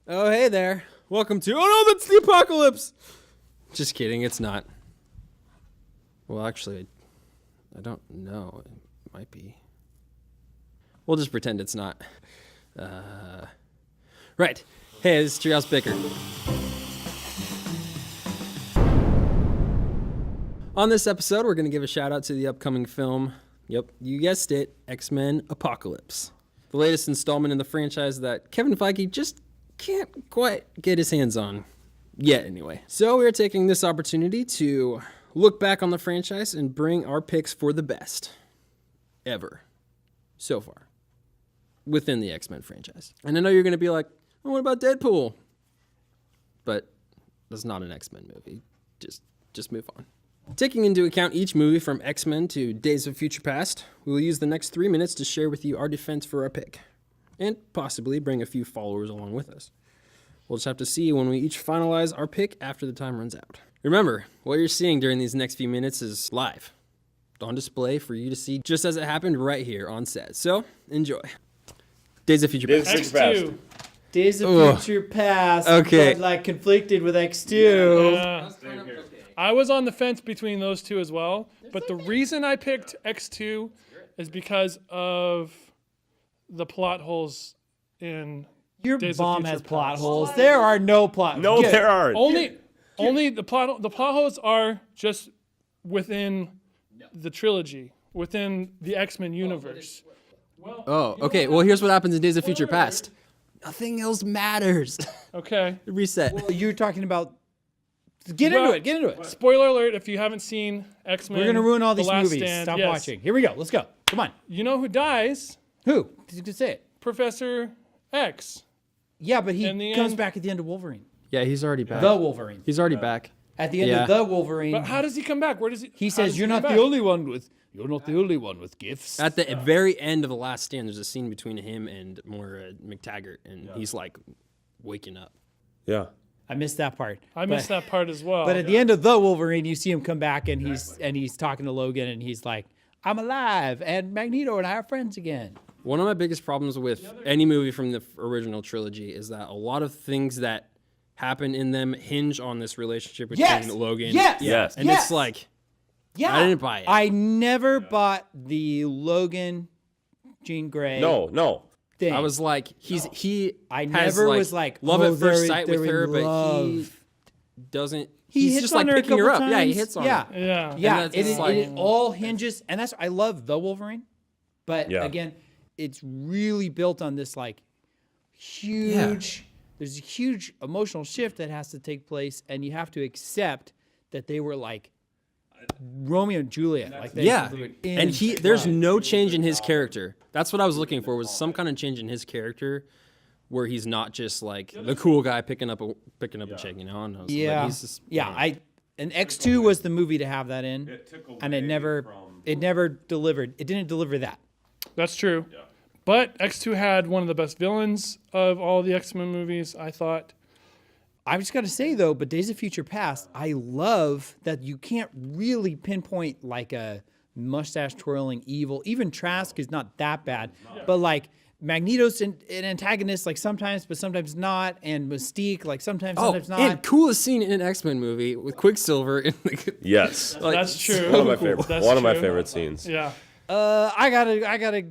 Oh, hey there. Welcome to... Oh, no, that's the apocalypse! Just kidding, it's not. Well, actually, I don't know. It might be. We'll just pretend it's not. Right. Hey, this is Treehouse Bicker. On this episode, we're going to give a shout out to the upcoming film. Yep, you guessed it, X-Men Apocalypse. The latest installment in the franchise that Kevin Feige just can't quite get his hands on. Yet, anyway. So we're taking this opportunity to look back on the franchise and bring our picks for the best ever so far within the X-Men franchise. And I know you're going to be like, well, what about Deadpool? But that's not an X-Men movie. Just move on. Taking into account each movie from X-Men to Days of Future Past, we will use the next 3 minutes to share with you our defense for our pick, and possibly bring a few followers along with us. We'll just have to see when we each finalize our pick after the time runs out. Remember, what you're seeing during these next few minutes is live, on display for you to see just as it happened right here on set. So, enjoy. Days of Future Past. X2. Days of Future Past. Okay. But, like, conflicted with X2. Yeah. I was on the fence between those two as well, but the reason I picked X2 is because of the plot holes in Your Days of bomb Future has plot Past. holes. There are no plot No, holes. there aren't. Only the plot holes are just within the trilogy, within the X-Men universe. Oh, okay. Well, here's what happens in Days of Future Past. Nothing else matters. Okay. Reset. You're talking about... Get into it. Spoiler alert, if you haven't seen X-Men, We're going to ruin all The these Last movies. Stand, Stop yes. watching. Here we go. Let's go. Come on. You know who dies? Who? Just say it. Professor X. Yeah, but he In the comes end- back at the end of Wolverine. Yeah, he's already back. The Wolverine. He's already back. At the end Yeah. of the Wolverine, But how does he come back? Where does he? he how says, does "You're he not come the back?" only one with. You're not the only one with gifts." At the very end of The Last Stand, there's a scene between him and Moira McTaggart, and he's like waking up. Yeah. I missed that part. I missed that part as well. But at the end of the Wolverine, you see him come back and he's talking to Logan and he's like, "I'm alive, and Magneto and I are friends again." One of my biggest problems with any movie from the original trilogy is that a lot of things that happen in them hinge on this relationship between Yes! Logan. Yes! Yes. And Yes! it's like, Yeah, I didn't buy it. I never bought the Logan, Jean Grey. No. thing. I was like, he I has never was like, love oh, at first they're- sight with they're her, in but he love. doesn't. He He's hits just on like her a picking her up. couple Yeah, he times. hits on Yeah. her. yeah. Yeah, that's it just like- all hinges, and that's I love the Wolverine, but Yeah. again, it's really built on this like huge. There's a huge emotional shift that has to take place, and you have to accept that they were like Romeo and Juliet. Like they Yeah, were and in there's love. no change in his character. That's what I was looking for, was some kind of change in his character, where he's not just like the cool guy picking up a chick, you know? And Yeah, he's just, and X2 was the movie to have that in, and it never delivered. It didn't deliver that. That's true. Yeah. But X2 had one of the best villains of all the X-Men movies, I thought. I just got to say though, but Days of Future Past, I love that you can't really pinpoint like a mustache twirling evil. Even Trask is not that bad, but like Magneto's an antagonist, like sometimes, but sometimes not, and Mystique, like sometimes not. and coolest scene in an X-Men movie with Quicksilver. In the, Yes. like, That's true. One of my favorite. That's One of my true. favorite scenes. Yeah. I gotta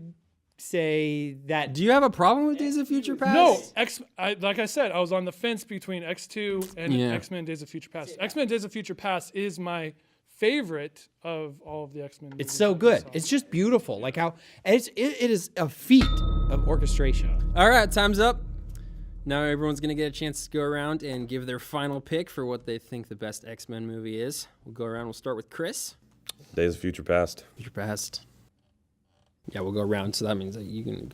say that. Do you have a problem with Days of Future Past? No, like I said, I was on the fence between X2 and Yeah. X-Men Days of Future Past. X-Men Days of Future Past is my favorite of all of the X-Men movies. It's so good. It's just beautiful. Like how it is a feat of orchestration. All right, time's up. Now everyone's going to get a chance to go around and give their final pick for what they think the best X-Men movie is. We'll go around. We'll start with Chris. Days of Future Past. Future Past. Yeah, we'll go around. So that means that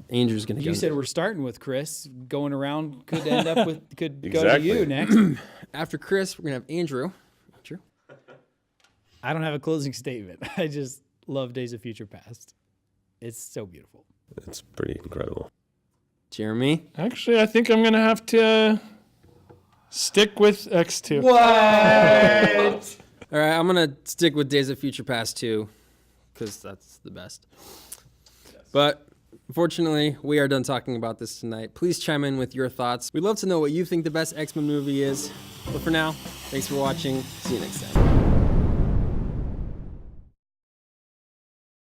Andrew's going to go. You said we're starting with Chris. Going around could end up with go to Exactly. you next. After Chris, we're going to have Andrew. Andrew. I don't have a closing statement. I just love Days of Future Past. It's so beautiful. It's pretty incredible. Jeremy. Actually, I think I'm going to have to stick with X2. What? All right, I'm going to stick with Days of Future Past 2 because that's the best. But Unfortunately, we are done talking about this tonight. Please chime in with your thoughts. We'd love to know what you think the best X-Men movie is. But for now, thanks for watching. See you next time.